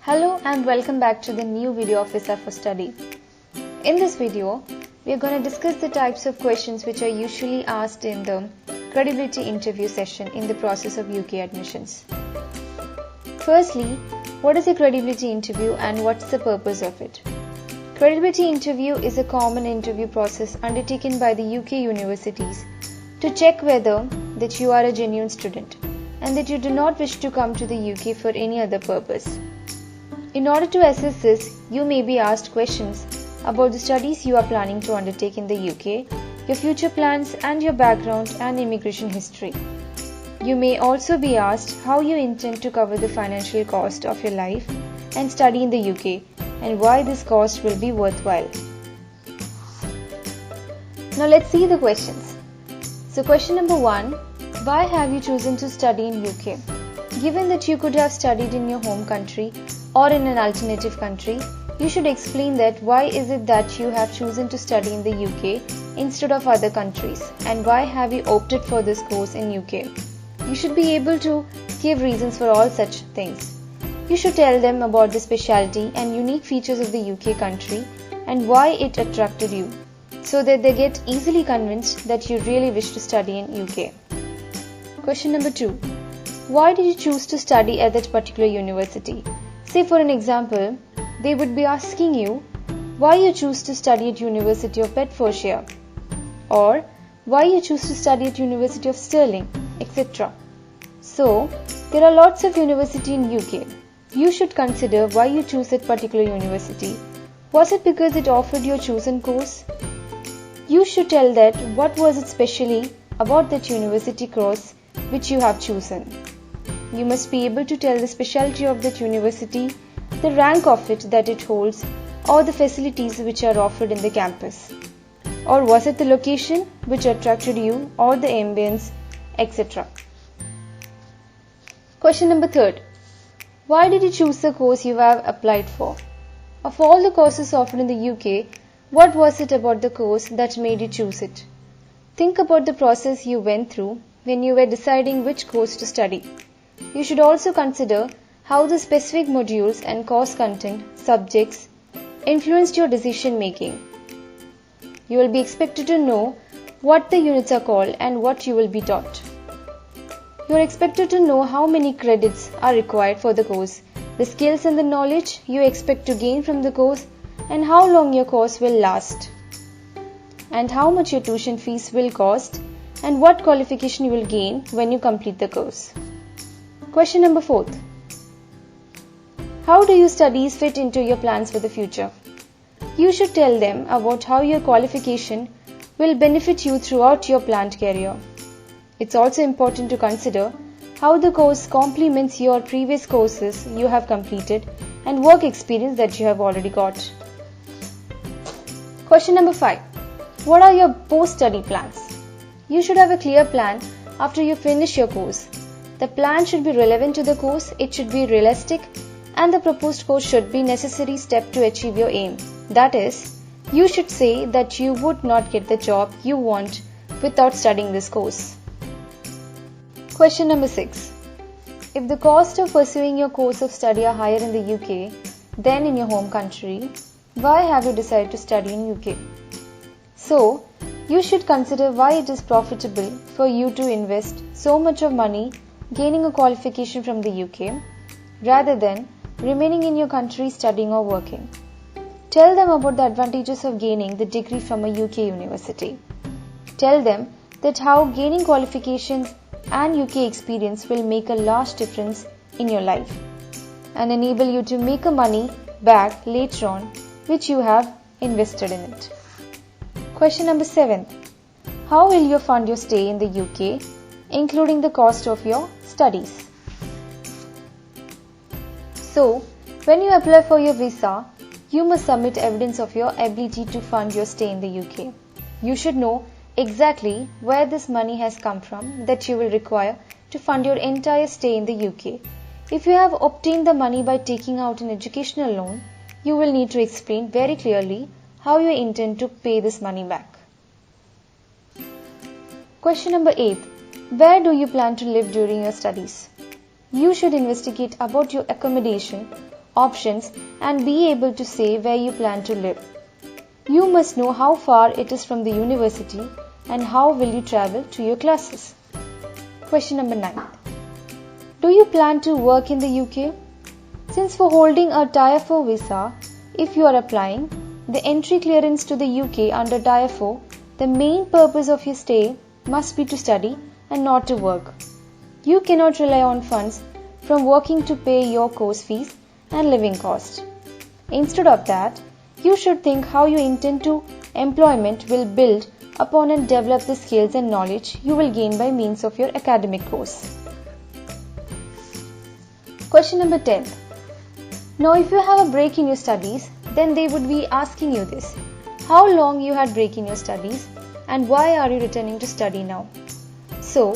Hello and welcome back to the new video of Visa for Study. In this video, we are going to discuss the types of questions which are usually asked in the credibility interview session in the process of UK admissions. Firstly, what is a credibility interview and what's the purpose of it? Credibility interview is a common interview process undertaken by the UK universities to check whether that you are a genuine student and that you do not wish to come to the UK for any other purpose. In order to assess this, you may be asked questions about the studies you are planning to undertake in the UK, your future plans and your background and immigration history. You may also be asked how you intend to cover the financial cost of your life and study in the UK and why this cost will be worthwhile. Now let's see the questions. So question number 1, why have you chosen to study in UK? Given that you could have studied in your home country or in an alternative country, you should explain that why is it that you have chosen to study in the UK instead of other countries and why have you opted for this course in UK. You should be able to give reasons for all such things. You should tell them about the specialty and unique features of the UK country and why it attracted you, so that they get easily convinced that you really wish to study in UK. Question number 2. Why did you choose to study at that particular university? Say for an example, they would be asking you why you choose to study at University of Bedfordshire or why you choose to study at University of Stirling, etc. So, there are lots of universities in UK. You should consider why you choose that particular university. Was it because it offered your chosen course? You should tell that what was it specially about that university course which you have chosen. You must be able to tell the specialty of that university, the rank of it that it holds, or the facilities which are offered in the campus. Or was it the location which attracted you, or the ambience, etc. Question number 3. Why did you choose the course you have applied for? Of all the courses offered in the UK, what was it about the course that made you choose it? Think about the process you went through when you were deciding which course to study. You should also consider how the specific modules and course content, subjects, influenced your decision making. You will be expected to know what the units are called and what you will be taught. You are expected to know how many credits are required for the course, the skills and the knowledge you expect to gain from the course, and how long your course will last, and how much your tuition fees will cost, and what qualification you will gain when you complete the course. Question number 4. How do your studies fit into your plans for the future? You should tell them about how your qualification will benefit you throughout your planned career. It's also important to consider how the course complements your previous courses you have completed and work experience that you have already got. Question number 5. What are your post-study plans? You should have a clear plan after you finish your course. The plan should be relevant to the course, it should be realistic, and the proposed course should be a necessary step to achieve your aim. That is, you should say that you would not get the job you want without studying this course. Question number 6. If the cost of pursuing your course of study are higher in the UK than in your home country, why have you decided to study in UK? So, you should consider why it is profitable for you to invest so much of money gaining a qualification from the UK rather than remaining in your country studying or working. Tell them about the advantages of gaining the degree from a UK university. Tell them that how gaining qualifications and UK experience will make a large difference in your life and enable you to make a money back later on which you have invested in it. Question number 7. How will you fund your stay in the UK, including the cost of your studies? So, when you apply for your visa, you must submit evidence of your ability to fund your stay in the UK. You should know exactly where this money has come from that you will require to fund your entire stay in the UK. If you have obtained the money by taking out an educational loan, you will need to explain very clearly how you intend to pay this money back. Question number 8. Where do you plan to live during your studies? You should investigate about your accommodation, options, and be able to say where you plan to live. You must know how far it is from the university and how will you travel to your classes. Question number 9. Do you plan to work in the UK? Since for holding a Tier 4 visa, if you are applying the entry clearance to the UK under Tier 4, the main purpose of your stay must be to study and not to work. You cannot rely on funds from working to pay your course fees and living costs. Instead of that, you should think how your intent to employment will build upon and develop the skills and knowledge you will gain by means of your academic course. Question number 10. Now if you have a break in your studies, then they would be asking you this. How long you had break in your studies and why are you returning to study now? So,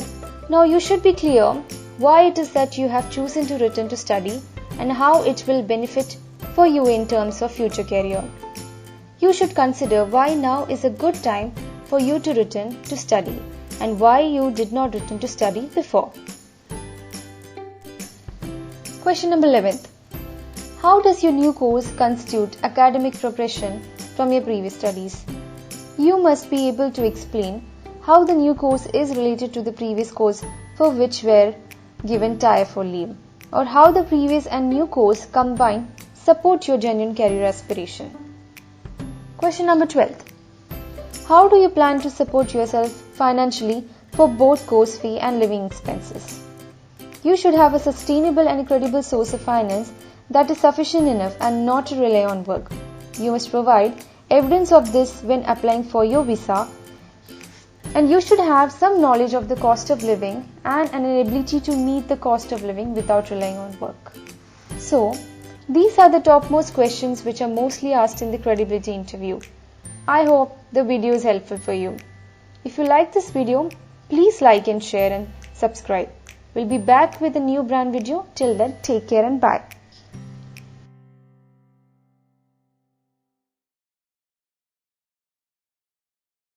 now you should be clear why it is that you have chosen to return to study and how it will benefit for you in terms of future career. You should consider why now is a good time for you to return to study and why you did not return to study before. Question number 11. How does your new course constitute academic progression from your previous studies? You must be able to explain how the new course is related to the previous course for which were given Tier 4 leave, or how the previous and new course combined support your genuine career aspiration. Question number 12. How do you plan to support yourself financially for both course fee and living expenses? You should have a sustainable and credible source of finance that is sufficient enough and not to rely on work. You must provide evidence of this when applying for your visa, and you should have some knowledge of the cost of living and an ability to meet the cost of living without relying on work. So, these are the topmost questions which are mostly asked in the credibility interview. I hope the video is helpful for you. If you like this video, please like and share and subscribe. We'll be back with a new brand video. Till then, take care and bye.